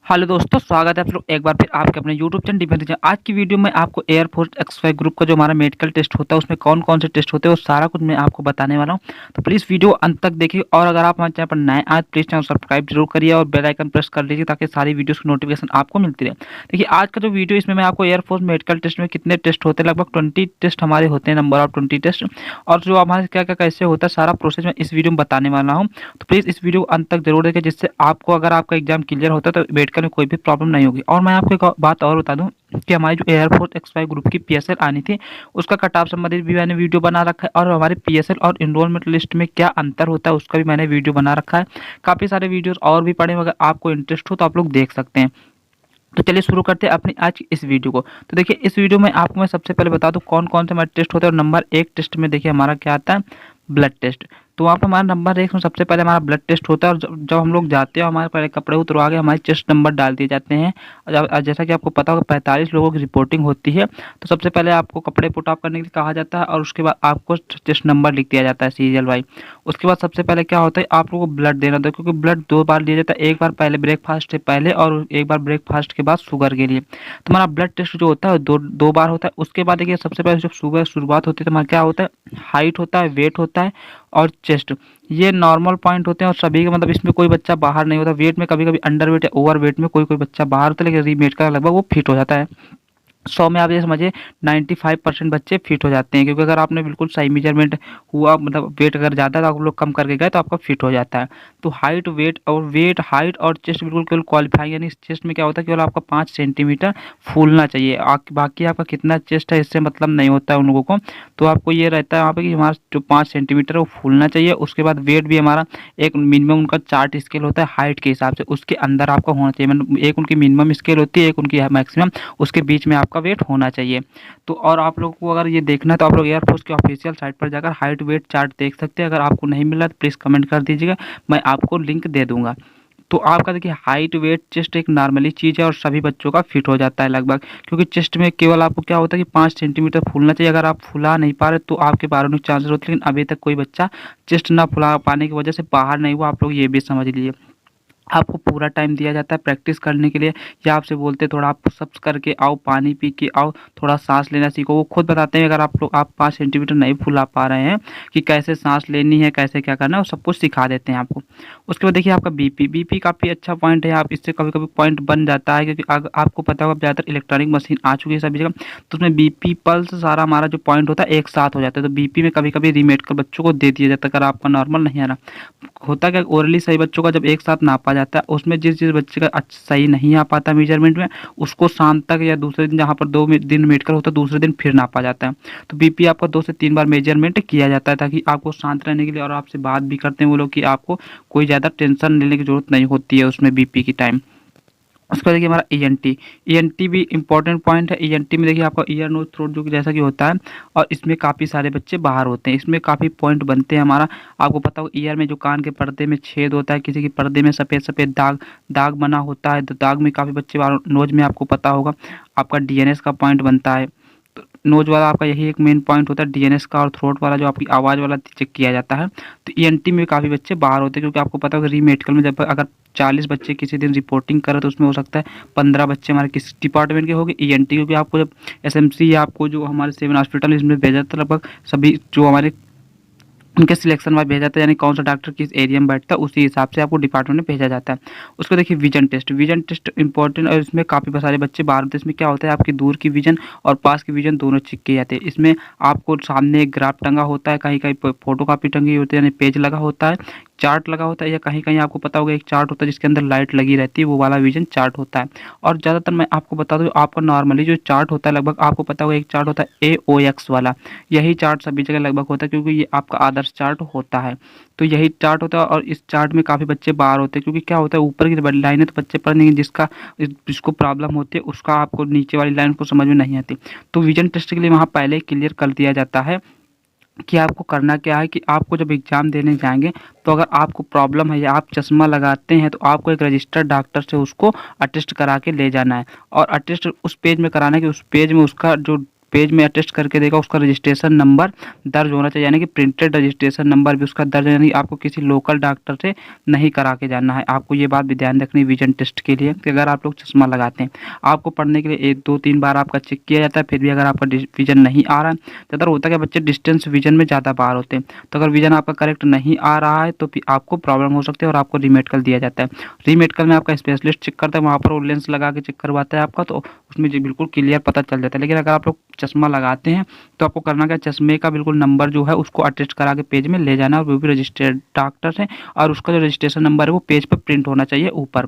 Hello दोस्तों, स्वागत है आप लोग एक बार फिर आपके अपने यूट्यूब चैनल डिफेंस चैनल। आज की वीडियो में आपको एयरफोर्स एक्स5 ग्रुप का जो हमारा मेडिकल टेस्ट होता है उसमें कौन कौन से टेस्ट होते हैं वो सारा कुछ मैं आपको बताने वाला हूं। तो प्लीज़ वीडियो अंत तक देखिए और अगर आप हमारे चैनल पर नए आए प्लीज़ चैनल सब्सक्राइब जरूर करिए और बेल आइकन प्रेस कर लीजिए ताकि सारी वीडियोज़ की नोटिफिकेशन आपको मिलती रहे। देखिए आज का जो वीडियो इसमें मैं आपको एयरफोर्स मेडिकल टेस्ट में कितने टेस्ट होते हैं, लगभग 20 टेस्ट हमारे होते हैं, नंबर ऑफ 20 टेस्ट, और जो हमारे क्या क्या कैसे होता है सारा प्रोसेस मैं इस वीडियो में बताने वाला हूँ। तो प्लीज़ इस वीडियो को अंत तक जरूर देखें जिससे आपको अगर आपका एग्जाम क्लियर होता है तो मेडिकल में कोई भी प्रॉब्लम नहीं होगी। और मैं आपको एक बात और बता दूं कि हमारी जो एयरफोर्स एक्स5 ग्रुप की पीएसएल आनी थी उसका कट ऑफ संबंधित भी मैंने वीडियो बना रखा है, और हमारे पीएसएल और इनरोलमेंट लिस्ट में क्या अंतर होता है उसका भी मैंने वीडियो बना रखा है। काफ़ी सारे वीडियोस और भी पड़े हैं, अगर आपको इंटरेस्ट हो तो आप लोग देख सकते हैं। तो चलिए शुरू करते हैं अपनी आज की इस वीडियो को। तो देखिए इस वीडियो में आपको मैं सबसे पहले बता दूं कौन कौन से हमारे टेस्ट होते हैं। और नंबर 1 टेस्ट में देखिए हमारा क्या आता है, ब्लड टेस्ट। तो वहाँ पर हमारा नंबर 1 में सबसे पहले हमारा ब्लड टेस्ट होता है, और जब हम लोग जाते हैं हमारे पहले कपड़े उतरवा के हमारे चेस्ट नंबर डाल दिए जाते हैं। और जैसा कि आपको पता होगा 45 लोगों की रिपोर्टिंग होती है, तो सबसे पहले आपको कपड़े पुट ऑफ करने के लिए कहा जाता है और उसके बाद आपको चेस्ट नंबर लिख दिया जाता है सीरियल वाइज। उसके बाद सबसे पहले क्या होता है, आप लोगों को ब्लड देना होता है, क्योंकि ब्लड 2 बार लिया जाता है, एक बार पहले ब्रेकफास्ट से पहले और एक बार ब्रेकफास्ट के बाद शुगर के लिए। तो हमारा ब्लड टेस्ट जो होता है दो बार होता है। उसके बाद देखिए सबसे पहले जब सुबह शुरुआत होती है तो हमारा क्या होता है, हाइट होता है, वेट होता है और चेस्ट। ये नॉर्मल पॉइंट होते हैं और सभी का मतलब इसमें कोई बच्चा बाहर नहीं होता। वेट में कभी कभी अंडर वेट या ओवर वेट में कोई कोई बच्चा बाहर होता है, लेकिन रीमेट का लगभग वो फिट हो जाता है। 100 में आप ये समझिए 95% बच्चे फिट हो जाते हैं, क्योंकि अगर आपने बिल्कुल सही मेजरमेंट हुआ, मतलब वेट अगर ज़्यादा तो आप लोग कम करके गए तो आपका फिट हो जाता है। तो वेट हाइट और चेस्ट बिल्कुल केवल क्वालिफाई, यानी चेस्ट में क्या होता है केवल आपका 5 सेंटीमीटर फूलना चाहिए। बाकी आपका कितना चेस्ट है इससे मतलब नहीं होता है उन लोगों को। तो आपको ये रहता है वहाँ पे कि हमारा जो 5 सेंटीमीटर है वो फूलना चाहिए। उसके बाद वेट भी हमारा एक मिनिमम उनका चार्ट स्केल होता है हाइट के हिसाब से, उसके अंदर आपका होना चाहिए। मतलब एक उनकी मिनिमम स्केल होती है, एक उनकी मैक्सिमम, उसके बीच में आपका वेट होना चाहिए। तो और आप लोगों को अगर ये देखना है तो आप लोग एयरफोर्स के ऑफिशियल साइट पर जाकर हाइट वेट चार्ट देख सकते हैं। अगर आपको नहीं मिला तो प्लीज़ कमेंट कर दीजिएगा, मैं आपको लिंक दे दूंगा। तो आपका देखिए हाइट वेट चेस्ट एक नॉर्मली चीज़ है और सभी बच्चों का फिट हो जाता है लगभग, क्योंकि चेस्ट में केवल आपको क्या होता है कि 5 सेंटीमीटर फूलना चाहिए। अगर आप फुला नहीं पा रहे तो आपके बाहर होने के चांसेस होते हैं, लेकिन अभी तक कोई बच्चा चेस्ट ना फुला पाने की वजह से बाहर नहीं हुआ, आप लोग ये भी समझ लीजिए। आपको पूरा टाइम दिया जाता है प्रैक्टिस करने के लिए, या आपसे बोलते थोड़ा आप पुशअप्स करके आओ, पानी पी के आओ, थोड़ा सांस लेना सीखो। वो खुद बताते हैं अगर आप 5 सेंटीमीटर नहीं फुला पा रहे हैं कि कैसे सांस लेनी है, कैसे क्या करना है, वो सब कुछ सिखा देते हैं आपको। उसके बाद देखिए आपका बीपी काफ़ी अच्छा पॉइंट है। आप इससे कभी कभी पॉइंट बन जाता है, क्योंकि आपको पता होगा ज़्यादातर इलेक्ट्रॉनिक मशीन आ चुकी है सभी जगह, तो उसमें बीपी पल्स सारा हमारा जो पॉइंट होता है एक साथ हो जाता है। तो बीपी में कभी कभी रीमेडिकल बच्चों को दे दिया जाता है अगर आपका नॉर्मल नहीं आ रहा। होता क्या, ओरली सही बच्चों का जब एक साथ नापा जाता है उसमें जिस जिस बच्चे का सही नहीं आ पाता मेजरमेंट में, उसको शाम तक या दूसरे दिन, जहाँ पर 2 दिन मेडिकल होता है दूसरे दिन फिर नापा जाता है। तो बीपी आपका 2 से 3 बार मेजरमेंट किया जाता है ताकि आपको शांत रहने के लिए, और आपसे बात भी करते हैं वो लोग कि आपको कोई ज़्यादा टेंशन लेने की जरूरत नहीं होती है उसमें बीपी की टाइम। उसके बाद देखिए हमारा ईएनटी भी इंपॉर्टेंट पॉइंट है। ईएनटी में देखिए आपका ईयर नोज थ्रोट जो कि जैसा कि होता है, और इसमें काफ़ी सारे बच्चे बाहर होते हैं, इसमें काफ़ी पॉइंट बनते हैं हमारा। आपको पता हो ईयर में जो कान के पर्दे में छेद होता है, किसी के पर्दे में सफ़ेद सफ़ेद दाग दाग बना होता है, तो दाग में काफ़ी बच्चे बाहर। नोज में आपको पता होगा आपका डीएनएस का पॉइंट बनता है। तो नोज वाला आपका यही एक मेन पॉइंट होता है डीएनएस का, और थ्रोट वाला जो आपकी आवाज़ वाला चेक किया जाता है। तो ईएनटी में काफ़ी बच्चे बाहर होते हैं, क्योंकि आपको पता होगा री मेडिकल में जब अगर 40 बच्चे किसी दिन रिपोर्टिंग करें तो उसमें हो सकता है 15 बच्चे हमारे किस डिपार्टमेंट के होंगे, ईएनटी। क्योंकि आपको जब एसएमसी या आपको जो हमारे सिविल हॉस्पिटल इसमें भेजा जाता है, लगभग सभी जो हमारे उनके सिलेक्शन में भेजा जाता है, यानी कौन सा डॉक्टर किस एरिया में बैठता है उसी हिसाब से आपको डिपार्टमेंट में भेजा जाता है। उसको देखिए विजन टेस्ट इंपॉर्टेंट, और इसमें काफ़ी सारे बच्चे बाहर होते हैं। इसमें क्या होता है आपकी दूर की विजन और पास की विजन दोनों चेक किए जाते हैं। इसमें आपको सामने एक ग्राफ टंगा होता है, कहीं कहीं फोटो कापी टंगी होती है, यानी पेज लगा होता है, चार्ट लगा होता है, या कहीं कहीं आपको पता होगा एक चार्ट होता है जिसके अंदर लाइट लगी रहती है, वो वाला विजन चार्ट होता है। और ज़्यादातर मैं आपको बता दूँ आपका नॉर्मली जो चार्ट होता है, लगभग आपको पता होगा एक चार्ट होता है AOX वाला, यही चार्ट सभी जगह लगभग होता है, क्योंकि ये आपका आदर्श चार्ट होता है। तो यही चार्ट होता है, और इस चार्ट में काफ़ी बच्चे बाहर होते हैं, क्योंकि क्या होता है ऊपर की बड़ी लाइन है तो बच्चे पढ़ नहीं, जिसको प्रॉब्लम होती है उसका आपको नीचे वाली लाइन को समझ में नहीं आती। तो विजन टेस्ट के लिए वहाँ पहले क्लियर कर दिया जाता है कि आपको करना क्या है, कि आपको जब एग्ज़ाम देने जाएंगे तो अगर आपको प्रॉब्लम है या आप चश्मा लगाते हैं तो आपको एक रजिस्टर्ड डॉक्टर से उसको अटेस्ट करा के ले जाना है, और अटेस्ट उस पेज में कराना है कि उस पेज में उसका जो पेज में अटेस्ट करके देगा उसका रजिस्ट्रेशन नंबर दर्ज होना चाहिए, यानी कि प्रिंटेड रजिस्ट्रेशन नंबर भी उसका दर्ज, यानी आपको किसी लोकल डॉक्टर से नहीं करा के जाना है। आपको ये बात भी ध्यान रखनी विजन टेस्ट के लिए कि अगर आप लोग चश्मा लगाते हैं, आपको पढ़ने के लिए 1 2 3 बार आपका चेक किया जाता है, फिर भी अगर आपका विजन नहीं आ रहा है, ज़्यादातर होता है कि बच्चे डिस्टेंस विजन में ज़्यादा बाहर होते हैं, तो अगर विजन आपका करेक्ट नहीं आ रहा है तो फिर आपको प्रॉब्लम हो सकती है और आपको रीमेडिकल दिया जाता है। रीमेडिकल में आपका स्पेशलिस्ट चेक करता है, वहाँ पर वो लेंस लगा के चेक करवाता है आपका, तो उसमें जी बिल्कुल क्लियर पता चल जाता है। लेकिन अगर आप लोग चश्मा लगाते हैं तो आपको करना क्या, चश्मे का बिल्कुल नंबर जो है उसको अटेस्ट करा के पेज में ले जाना है, और वो भी रजिस्टर्ड डॉक्टर से, और उसका जो रजिस्ट्रेशन नंबर है वो पेज पर प्रिंट होना चाहिए ऊपर।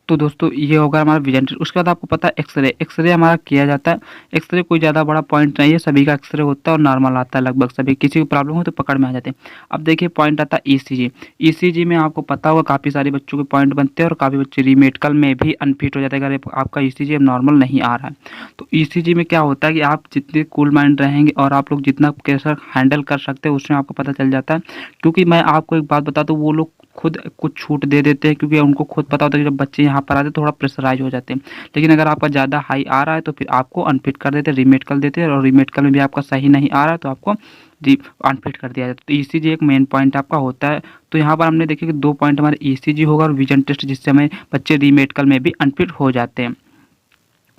तो दोस्तों ये होगा हमारा विजन टेस्ट। उसके बाद आपको पता है एक्सरे, एक्सरे हमारा किया जाता है। एक्सरे कोई ज़्यादा बड़ा पॉइंट नहीं है, सभी का एक्सरे होता है और नॉर्मल आता है लगभग सभी, किसी को प्रॉब्लम हो तो पकड़ में आ जाते हैं। अब देखिए पॉइंट आता है ईसीजी। ईसीजी में आपको पता होगा काफ़ी सारे बच्चों के पॉइंट बनते हैं और काफ़ी बच्चे रीमेडिकल में भी अनफिट हो जाते हैं अगर आपका ईसीजी अब नॉर्मल नहीं आ रहा है। तो ईसीजी में क्या होता है कि आप जितने कूल माइंड रहेंगे और आप लोग जितना कैसा हैंडल कर सकते हैं उसमें आपको पता चल जाता है। क्योंकि मैं आपको एक बात बता दूँ, वो लोग खुद कुछ छूट दे देते हैं क्योंकि उनको खुद पता होता है कि जब बच्चे यहाँ पर आते हैं थोड़ा प्रेशराइज हो जाते हैं। लेकिन अगर आपका ज़्यादा हाई आ रहा है तो फिर आपको अनफिट कर देते हैं, रीमेडिकल देते हैं, और रीमेडिकल में भी आपका सही नहीं आ रहा है तो आपको जी अनफिट कर दिया जाता है। तो ईसीजी एक मेन पॉइंट आपका होता है। तो यहाँ पर हमने देखिए कि 2 पॉइंट हमारे ईसीजी होगा और विजन टेस्ट, जिससे हमें बच्चे रीमेडिकल में भी अनफिट हो जाते हैं।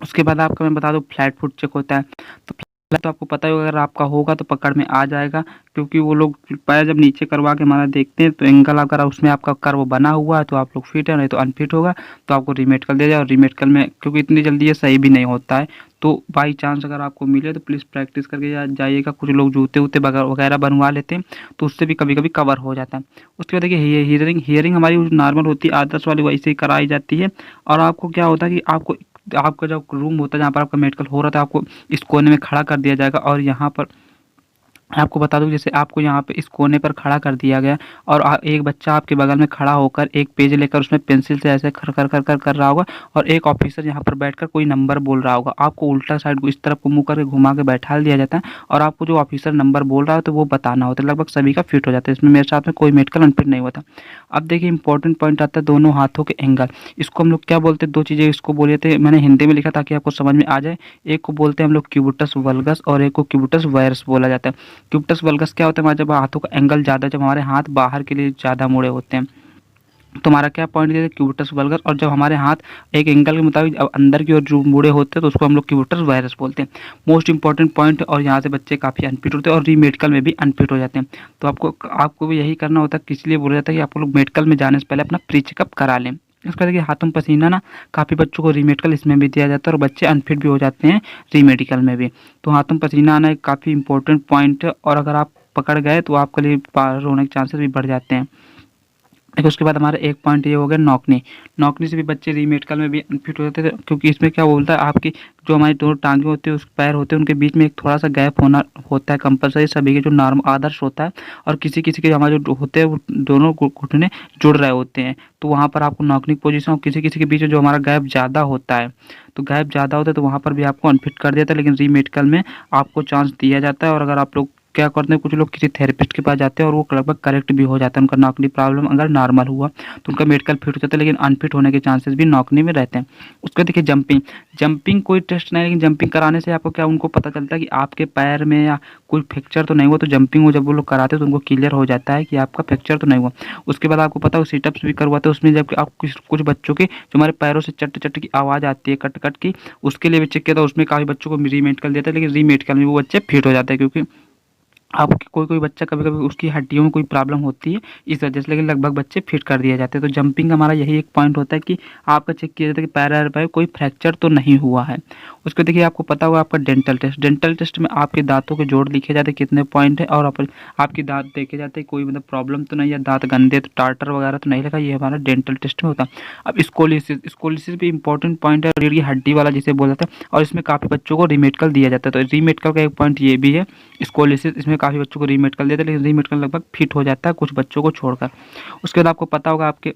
उसके बाद आपका मैं बता दूँ फ्लैट फुट चेक होता है। तो तो आपको पता ही होगा अगर आपका होगा तो पकड़ में आ जाएगा, क्योंकि वो लोग पैर जब नीचे करवा के हमारा देखते हैं तो एंगल अगर उसमें आपका कर्व बना हुआ है तो आप लोग फिट है, नहीं तो अनफिट होगा तो आपको रीमेडिकल दे जाए। और रीमेडिकल में क्योंकि इतनी जल्दी ये सही भी नहीं होता है, तो बाई चांस अगर आपको मिले तो प्लीज़ प्रैक्टिस करके जाइएगा। कुछ लोग जूते वूते वगैरह बनवा लेते हैं तो उससे भी कभी कभी कवर हो जाता है। उसके बाद देखिए हियरिंग, हियरिंग हमारी नॉर्मल होती है, आदर्श वाली वैसे ही कराई जाती है। और आपको क्या होता है कि आपको आपका जो रूम होता है जहाँ पर आपका मेडिकल हो रहा था, आपको इस कोने में खड़ा कर दिया जाएगा। और यहाँ पर आपको बता दूं, जैसे आपको यहाँ पे इस कोने पर खड़ा कर दिया गया और एक बच्चा आपके बगल में खड़ा होकर एक पेज लेकर उसमें पेंसिल से ऐसे कर कर कर कर कर रहा होगा, और एक ऑफिसर यहाँ पर बैठकर कोई नंबर बोल रहा होगा। आपको उल्टा साइड को इस तरफ को मुंह करके घुमा के बैठा दिया जाता है और आपको जो ऑफिसर नंबर बोल रहा है तो वो बताना होता है। लगभग सभी का फिट हो जाता है, इसमें मेरे साथ में कोई मेडिकल अनफिट नहीं होता। अब देखिए इंपॉर्टेंट पॉइंट आता है दोनों हाथों के एंगल। इसको हम लोग क्या बोलते हैं, 2 चीज़ें इसको बोले थे, मैंने हिंदी में लिखा ताकि आपको समझ में आ जाए। एक को बोलते हैं हम लोग क्यूबिटस वल्गस और एक को क्यूबिटस वायरस बोला जाता है। क्यूबिटस वल्गस क्या होता है, हमारे जब हाथों का एंगल ज़्यादा, जब हमारे हाथ बाहर के लिए ज़्यादा मुड़े होते हैं तो हमारा क्या पॉइंट दिया क्यूबिटस वल्गस, और जब हमारे हाथ एक एंगल के मुताबिक अब अंदर की ओर जो मुड़े होते हैं तो उसको हम लोग क्यूबिटस वायरस बोलते हैं। मोस्ट इंपॉर्टेंट पॉइंट, और यहाँ से बच्चे काफ़ी अनफिट होते हैं और रीमेडिकल में भी अनफिट हो जाते हैं। तो आपको भी यही करना होता है, इसलिए बोला जाता है कि आप लोग मेडिकल में जाने से पहले अपना प्री चेकअप करा लें। इसका देखिए हाथों में पसीना ना, काफ़ी बच्चों को रीमेडिकल इसमें भी दिया जाता है और बच्चे अनफिट भी हो जाते हैं रीमेडिकल में भी। तो हाथों में पसीना आना एक काफ़ी इंपॉर्टेंट पॉइंट है, और अगर आप पकड़ गए तो आपके लिए पार होने के चांसेस भी बढ़ जाते हैं। देखो उसके बाद हमारा एक पॉइंट ये हो गया नौकनी। नौकनी से भी बच्चे रीमेडिकल में भी अनफिट हो जाते थे, क्योंकि इसमें क्या बोलता है आपकी जो हमारी दोनों टांगे होती है, उस पैर होते हैं, उनके बीच में एक थोड़ा सा गैप होना होता है कंपलसरी, सभी के जो नॉर्मल आदर्श होता है। और किसी किसी के हमारे जो होते हैं वो दोनों घुटने जुड़ रहे होते हैं, तो वहाँ पर आपको नौकनी पोजीशन, और किसी किसी के बीच में जो हमारा गैप ज़्यादा होता है, तो गैप ज़्यादा होता है तो वहाँ पर भी आपको अनफिट कर देता है। लेकिन रीमेडिकल में आपको चांस दिया जाता है, और अगर आप लोग क्या करते हैं, कुछ लोग किसी थेरेपिस्ट के पास जाते हैं और वो लगभग करेक्ट भी हो जाता है, उनका नौकनी प्रॉब्लम अगर नॉर्मल हुआ तो उनका मेडिकल फिट हो जाता है, लेकिन अनफिट होने के चांसेस भी नौकनी में रहते हैं। उसके देखिए जंपिंग, जंपिंग कोई टेस्ट नहीं, लेकिन जंपिंग कराने से आपको क्या, उनको पता चलता है कि आपके पैर में या कोई फ्रैक्चर तो नहीं हुआ, तो जंपिंग वो जब वो लोग कराते हैं तो उनको क्लियर हो जाता है कि आपका फ्रैक्चर तो नहीं हुआ। उसके बाद आपको पता है सिटअप्स भी करवाते हैं, उसमें जब आप कुछ बच्चों के जो हमारे पैरों से चट चट की आवाज़ आती है कट कट की, उसके लिए भी चेक किया था, उसमें काफ़ी बच्चों को रीमेडिकल देता है, लेकिन रीमेडिकल में वो बच्चे फिट हो जाते हैं, क्योंकि आपके कोई बच्चा कभी कभी उसकी हड्डियों में कोई प्रॉब्लम होती है इस वजह से, लेकिन लगभग बच्चे फिट कर दिए जाते हैं। तो जंपिंग हमारा यही एक पॉइंट होता है कि आपका चेक किया जाता है कि पैर पर कोई फ्रैक्चर तो नहीं हुआ है। उसको देखिए आपको पता होगा आपका डेंटल टेस्ट, डेंटल टेस्ट में आपके दांतों के जोड़ लिखे जाते हैं कितने पॉइंट है, और आपके दांत देखे जाते हैं कोई मतलब प्रॉब्लम तो नहीं है, दांत गंदे तो टार्टर वगैरह तो नहीं लगा, ये हमारा डेंटल टेस्ट में होता है। अब स्कोलिसिस, स्कोलिसिस भी इंपॉर्टेंट पॉइंट है, रीढ़ की हड्डी वाला जिसे बोला जाता है, और इसमें काफ़ी बच्चों को रीमेडिकल दिया जाता है। तो रीमेडिकल का एक पॉइंट ये भी है स्कोलिसिस, इसमें काफ़ी बच्चों को रीमेडिकल देते हैं, लेकिन रीमेडिकल लगभग फिट हो जाता है कुछ बच्चों को छोड़कर। उसके बाद आपको पता होगा आपके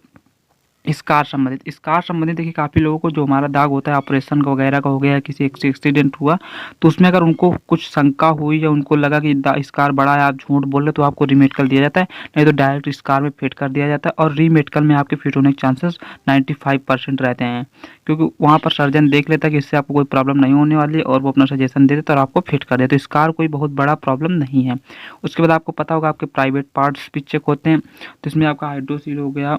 स्कार संबंधित देखिए काफ़ी लोगों को जो हमारा दाग होता है ऑपरेशन का वगैरह का हो गया, किसी एक्सीडेंट हुआ तो उसमें अगर उनको कुछ शंका हुई या उनको लगा कि स्कार बड़ा है, आप झूठ बोल रहे, तो आपको रीमेडिकल दिया जाता है, नहीं तो डायरेक्ट स्कार में फिट कर दिया जाता है। और रीमेडिकल में आपके फिट होने के चांसेस 95% रहते हैं, क्योंकि वहाँ पर सर्जन देख लेता है कि इससे आपको कोई प्रॉब्लम नहीं होने वाली है और वो अपना सजेशन दे देता है और आपको फिट कर देता है। तो स्कार कोई बहुत बड़ा प्रॉब्लम नहीं है। उसके बाद आपको पता होगा आपके प्राइवेट पार्ट्स भी चेक होते हैं, तो इसमें आपका हाइड्रोसील हो गया,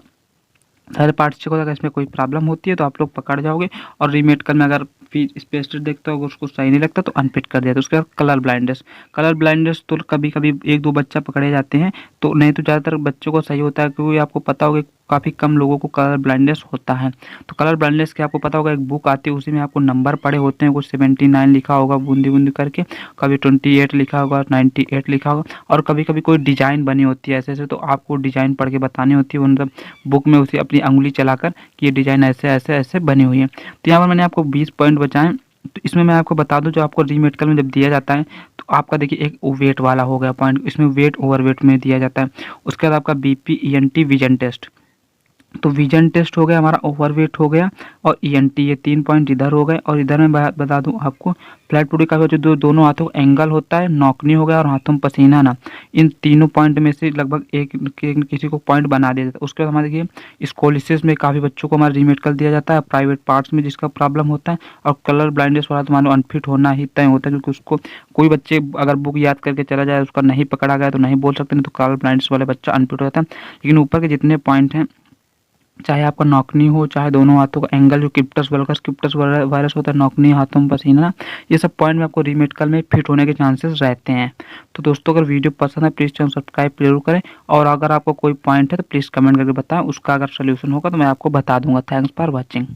सारे पार्ट्स चेक होता है। अगर इसमें कोई प्रॉब्लम होती है तो आप लोग पकड़ जाओगे। और रीमेडिकल में अगर फिर स्पेशलिस्ट देखता होगा उसको सही नहीं लगता तो अनफिट कर दिया। तो उसके बाद कलर ब्लाइंडनेस तो कभी कभी एक दो बच्चा पकड़े जाते हैं, तो नहीं तो ज़्यादातर बच्चों को सही होता है, क्योंकि आपको पता होगा काफ़ी कम लोगों को कलर ब्लाइंडनेस होता है। तो कलर ब्लाइंडनेस के आपको पता होगा एक बुक आती है, उसी में आपको नंबर पड़े होते हैं, कुछ 79 लिखा होगा बूंदी बूंदी करके, कभी 28 लिखा होगा, 98 लिखा होगा, और कभी कभी कोई डिज़ाइन बनी होती है ऐसे ऐसे, तो आपको डिज़ाइन पढ़ के बतानी होती है मतलब बुक में उसी अपनी अंगुली चलाकर कि ये डिज़ाइन ऐसे ऐसे ऐसे बनी हुई है। तो यहाँ पर मैंने आपको 20 पॉइंट बताएं। तो इसमें मैं आपको बता दूं, जो आपको रीमेडिकल में जब दिया जाता है तो आपका देखिए एक वेट वाला हो गया पॉइंट, इसमें वेट ओवर वेट में दिया जाता है। उसके बाद आपका बीपी ईएनटी विजन टेस्ट, तो विजन टेस्ट हो गया हमारा, ओवरवेट हो गया और ईएनटी, ये 3 पॉइंट इधर हो गए। और इधर मैं बता दूं आपको फ्लैट बॉडी का जो दोनों हाथों का एंगल होता है, नौकनी हो गया और हाथों में पसीना ना, इन तीनों पॉइंट में से लगभग एक किसी को पॉइंट बना दिया जाता है। उसके बाद हमारे देखिए स्कोलिसिस में काफ़ी बच्चों को हमारा रीमेडिकल दिया जाता है, प्राइवेट पार्ट्स में जिसका प्रॉब्लम होता है। और कलर ब्लाइंडनेस वाला तो मान लो अनफिट होना ही तय होता है, क्योंकि उसको कोई बच्चे अगर बुक याद करके चला जाए, उसका नहीं पकड़ा गया तो नहीं बोल सकते, नहीं तो कलर ब्लाइंडनेस वाले बच्चा अनफिट हो जाता है। लेकिन ऊपर के जितने पॉइंट हैं, चाहे आपका नौकनी हो, चाहे दोनों हाथों का एंगल, जो क्रिप्टस वायरस होता है, नौकनी, हाथों में पसीना, ये सब पॉइंट में आपको रीमेडिकल में फिट होने के चांसेस रहते हैं। तो दोस्तों अगर वीडियो पसंद है प्लीज़ चैनल सब्सक्राइब जरूर करें, और अगर आपको कोई पॉइंट है तो प्लीज़ कमेंट करके बताएं, उसका अगर सोल्यूशन होगा तो मैं आपको बता दूंगा। Thanks for watching.